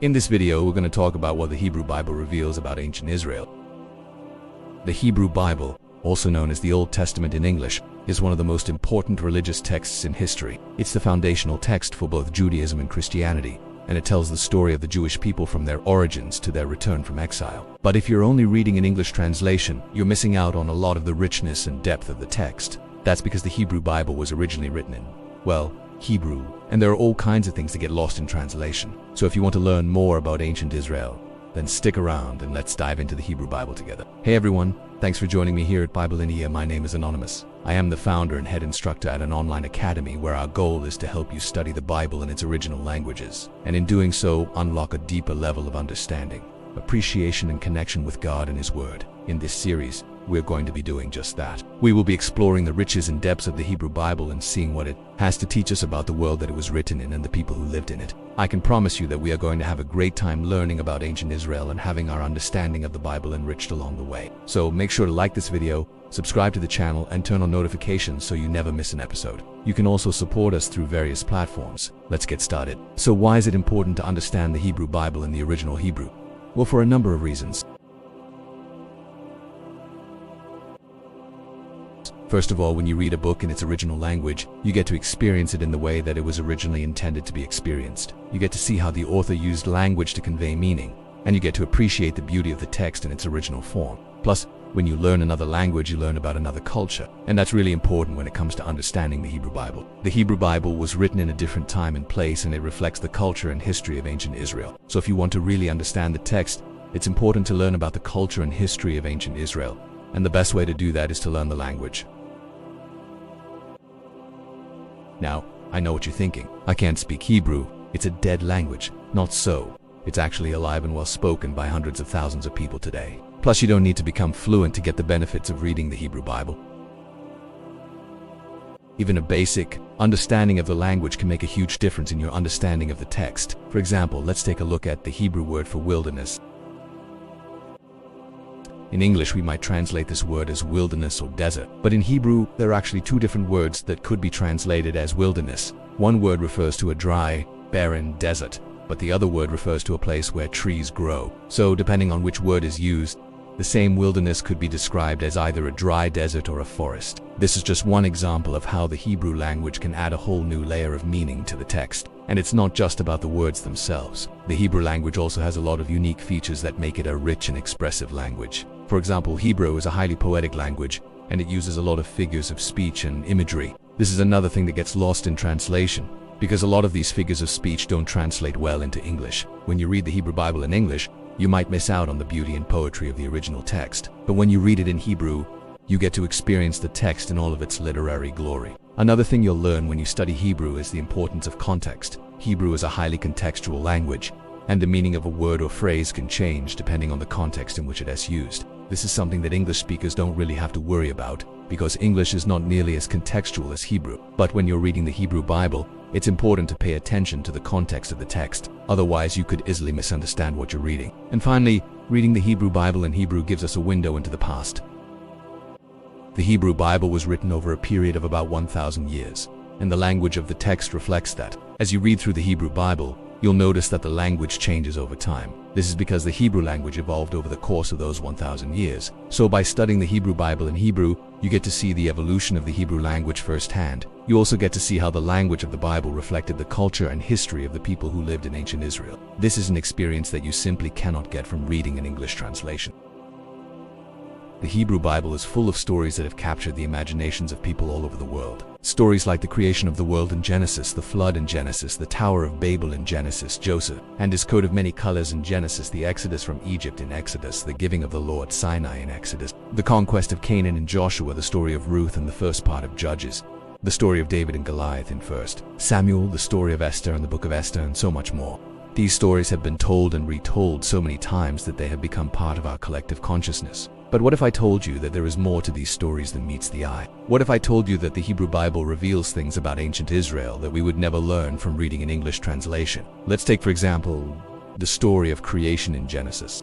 In this video, we're going to talk about what the Hebrew Bible reveals about ancient Israel. The Hebrew Bible, also known as the Old Testament in English, is one of the most important religious texts in history. It's the foundational text for both Judaism and Christianity, and it tells the story of the Jewish people from their origins to their return from exile. But if you're only reading an English translation, you're missing out on a lot of the richness and depth of the text. That's because the Hebrew Bible was originally written in, well, Hebrew, and there are all kinds of things that get lost in translation. So if you want to learn more about ancient Israel, then stick around and let's dive into the Hebrew Bible together. Hey everyone, thanks for joining me here at Bible in a Year. My name is Anonymous. I am the founder and head instructor at an online academy where our goal is to help you study the Bible in its original languages, and in doing so, unlock a deeper level of understanding, appreciation, and connection with God and His Word. In this series, we're going to be doing just that. We will be exploring the riches and depths of the Hebrew Bible and seeing what it has to teach us about the world that it was written in and the people who lived in it. I can promise you that we are going to have a great time learning about ancient Israel and having our understanding of the Bible enriched along the way. So make sure to like this video, subscribe to the channel, and turn on notifications so you never miss an episode. You can also support us through various platforms. Let's get started. So why is it important to understand the Hebrew Bible in the original Hebrew? Well, for a number of reasons. First of all, when you read a book in its original language, you get to experience it in the way that it was originally intended to be experienced. You get to see how the author used language to convey meaning, and you get to appreciate the beauty of the text in its original form. Plus, when you learn another language, you learn about another culture, and that's really important when it comes to understanding the Hebrew Bible. The Hebrew Bible was written in a different time and place, and it reflects the culture and history of ancient Israel. So if you want to really understand the text, it's important to learn about the culture and history of ancient Israel, and the best way to do that is to learn the language. Now, I know what you're thinking. I can't speak Hebrew. It's a dead language. Not so. It's actually alive and well spoken by hundreds of thousands of people today. Plus, you don't need to become fluent to get the benefits of reading the Hebrew Bible. Even a basic understanding of the language can make a huge difference in your understanding of the text. For example, let's take a look at the Hebrew word for wilderness. In English, we might translate this word as wilderness or desert, but in Hebrew, there are actually two different words that could be translated as wilderness. One word refers to a dry, barren desert, but the other word refers to a place where trees grow. So, depending on which word is used, the same wilderness could be described as either a dry desert or a forest. This is just one example of how the Hebrew language can add a whole new layer of meaning to the text. And it's not just about the words themselves. The Hebrew language also has a lot of unique features that make it a rich and expressive language. For example, Hebrew is a highly poetic language, and it uses a lot of figures of speech and imagery. This is another thing that gets lost in translation, because a lot of these figures of speech don't translate well into English. When you read the Hebrew Bible in English, you might miss out on the beauty and poetry of the original text. But when you read it in Hebrew, you get to experience the text in all of its literary glory. Another thing you'll learn when you study Hebrew is the importance of context. Hebrew is a highly contextual language, and the meaning of a word or phrase can change depending on the context in which it is used. This is something that English speakers don't really have to worry about, because English is not nearly as contextual as Hebrew. But when you're reading the Hebrew Bible, it's important to pay attention to the context of the text. Otherwise, you could easily misunderstand what you're reading. And finally, reading the Hebrew Bible in Hebrew gives us a window into the past. The Hebrew Bible was written over a period of about 1,000 years, and the language of the text reflects that. As you read through the Hebrew Bible, you'll notice that the language changes over time. This is because the Hebrew language evolved over the course of those 1,000 years. So by studying the Hebrew Bible in Hebrew, you get to see the evolution of the Hebrew language firsthand. You also get to see how the language of the Bible reflected the culture and history of the people who lived in ancient Israel. This is an experience that you simply cannot get from reading an English translation. The Hebrew Bible is full of stories that have captured the imaginations of people all over the world. Stories like the creation of the world in Genesis, the flood in Genesis, the Tower of Babel in Genesis, Joseph and his coat of many colors in Genesis, the Exodus from Egypt in Exodus, the giving of the law at Sinai in Exodus, the conquest of Canaan in Joshua, the story of Ruth in the first part of Judges, the story of David and Goliath in 1 Samuel, the story of Esther in the book of Esther, and so much more. These stories have been told and retold so many times that they have become part of our collective consciousness. But what if I told you that there is more to these stories than meets the eye? What if I told you that the Hebrew Bible reveals things about ancient Israel that we would never learn from reading an English translation? Let's take, for example, the story of creation in Genesis.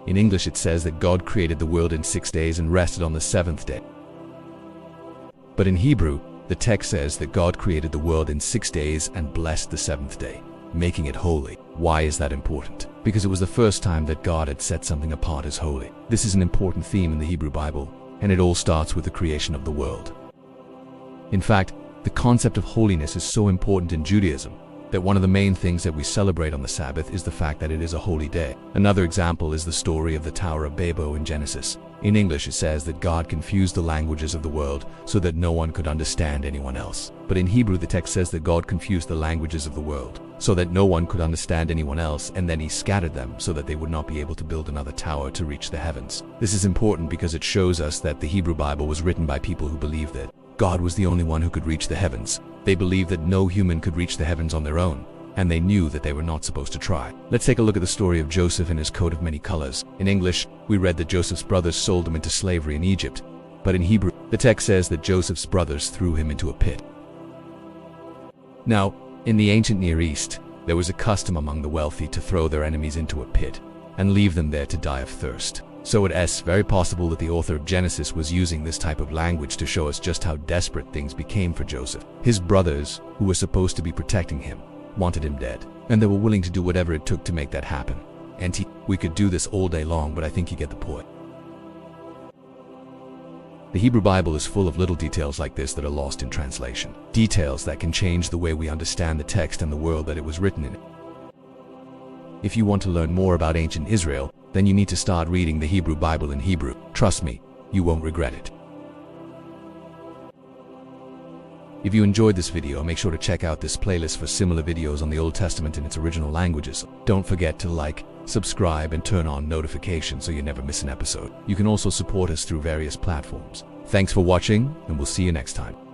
In English, it says that God created the world in 6 days and rested on the seventh day. But in Hebrew, the text says that God created the world in 6 days and blessed the seventh day, making it holy. Why is that important? Because it was the first time that God had set something apart as holy. This is an important theme in the Hebrew Bible, and it all starts with the creation of the world. In fact, the concept of holiness is so important in Judaism that one of the main things that we celebrate on the Sabbath is the fact that it is a holy day. Another example is the story of the Tower of Babel in Genesis. In English, it says that God confused the languages of the world so that no one could understand anyone else. But in Hebrew, the text says that God confused the languages of the world so that no one could understand anyone else, and then he scattered them so that they would not be able to build another tower to reach the heavens. This is important because it shows us that the Hebrew Bible was written by people who believed that God was the only one who could reach the heavens. They believed that no human could reach the heavens on their own, and they knew that they were not supposed to try. Let's take a look at the story of Joseph and his coat of many colors. In English, we read that Joseph's brothers sold him into slavery in Egypt, but in Hebrew, the text says that Joseph's brothers threw him into a pit. Now, in the ancient Near East, there was a custom among the wealthy to throw their enemies into a pit and leave them there to die of thirst. So it is very possible that the author of Genesis was using this type of language to show us just how desperate things became for Joseph. His brothers, who were supposed to be protecting him, wanted him dead, and they were willing to do whatever it took to make that happen. And we could do this all day long, but I think you get the point. The Hebrew Bible is full of little details like this that are lost in translation. Details that can change the way we understand the text and the world that it was written in. If you want to learn more about ancient Israel, then you need to start reading the Hebrew Bible in Hebrew. Trust me, you won't regret it. If you enjoyed this video, make sure to check out this playlist for similar videos on the Old Testament in its original languages. Don't forget to like, subscribe, and turn on notifications so you never miss an episode. You can also support us through various platforms. Thanks for watching, and we'll see you next time.